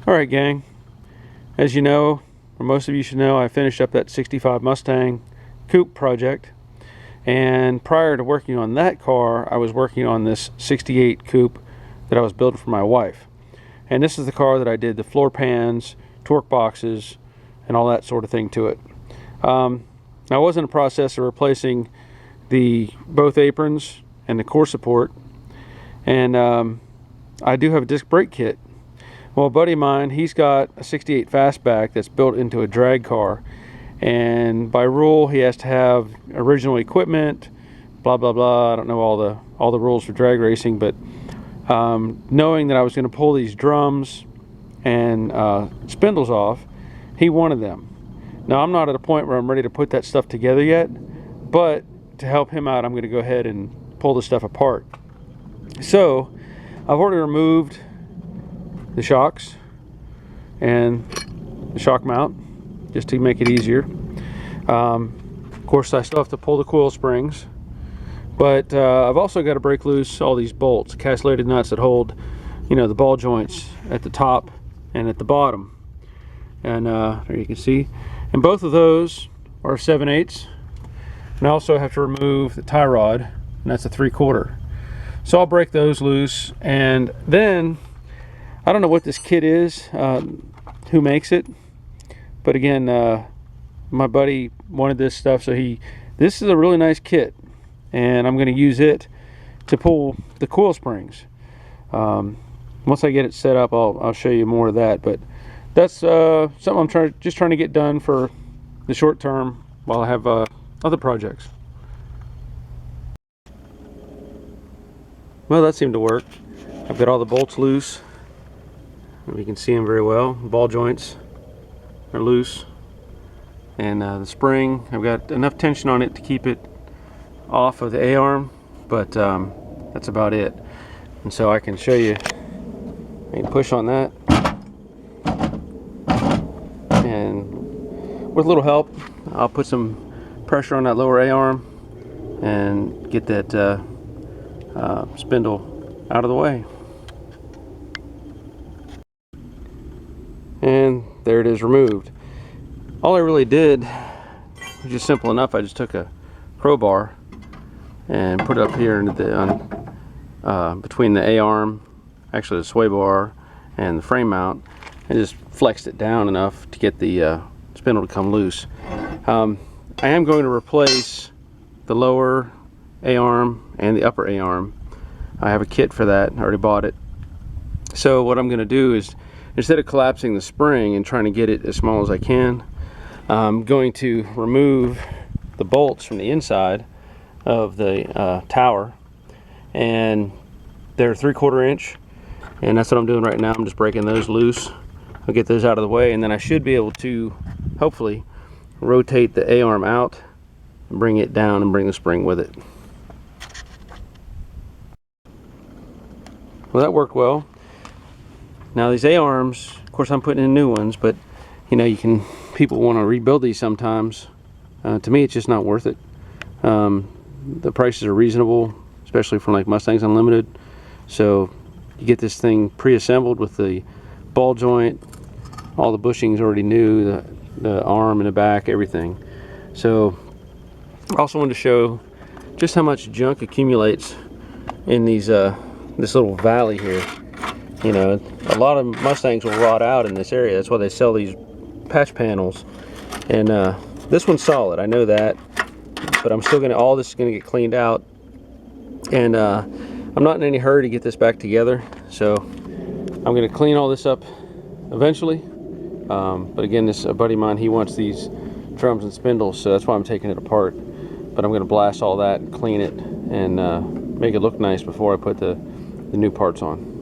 Alright gang, as you know, or most of you should know, I finished up that 65 Mustang coupe project, and prior to working on that car I was working on this 68 coupe that I was building for my wife. And this is the car that I did the floor pans, torque boxes, and all that sort of thing to it. I was in the process of replacing both aprons and the core support, and I do have a disc brake kit. Well, a buddy of mine, he's got a 68 fastback that's built into a drag car, and by rule he has to have original equipment, blah blah blah. I don't know all the rules for drag racing, but knowing that I was going to pull these drums and spindles off, he wanted them. Now I'm not at a point where I'm ready to put that stuff together yet, but to help him out I'm going to go ahead and pull the stuff apart. So I've already removed the shocks and the shock mount just to make it easier. Of course I still have to pull the coil springs, but I've also got to break loose all these bolts, castellated nuts that hold, you know, the ball joints at the top and at the bottom. And there you can see, and both of those are 7/8. And I also have to remove the tie rod, and that's a 3/4. So I'll break those loose, and then I don't know what this kit is, who makes it, but again, my buddy wanted this stuff, so this is a really nice kit, and I'm going to use it to pull the coil springs. Once I get it set up, I'll show you more of that, but that's something I'm just trying to get done for the short term while I have other projects. Well, that seemed to work. I've got all the bolts loose. You can see them very well. The ball joints are loose, and the spring, I've got enough tension on it to keep it off of the A-arm, but that's about it. And so I can show you, I can push on that, and with a little help I'll put some pressure on that lower A-arm and get that spindle out of the way. And there it is, removed. All I really did was just simple enough. I just took a crowbar and put it up here into between the A-arm, actually the sway bar, and the frame mount, and just flexed it down enough to get the spindle to come loose. I am going to replace the lower A-arm and the upper A-arm. I have a kit for that, I already bought it. So what I'm going to do is, instead of collapsing the spring and trying to get it as small as I can, I'm going to remove the bolts from the inside of the tower, and they're 3/4 inch, and that's what I'm doing right now. I'm just breaking those loose. I'll get those out of the way, and then I should be able to hopefully rotate the A-arm out and bring it down and bring the spring with it. Well, that worked well. Now these A-arms, of course I'm putting in new ones, but you know, people want to rebuild these sometimes. To me it's just not worth it. The prices are reasonable, especially from like Mustangs Unlimited. So you get this thing pre-assembled with the ball joint, all the bushings already new, the arm and the back, everything. So I also wanted to show just how much junk accumulates in these this little valley here. You know, a lot of Mustangs will rot out in this area. That's why they sell these patch panels. And this one's solid, I know that, but I'm still all this is gonna get cleaned out, and I'm not in any hurry to get this back together, so I'm gonna clean all this up eventually. But again, a buddy of mine, he wants these drums and spindles, so that's why I'm taking it apart. But I'm gonna blast all that and clean it and make it look nice before I put the new parts on.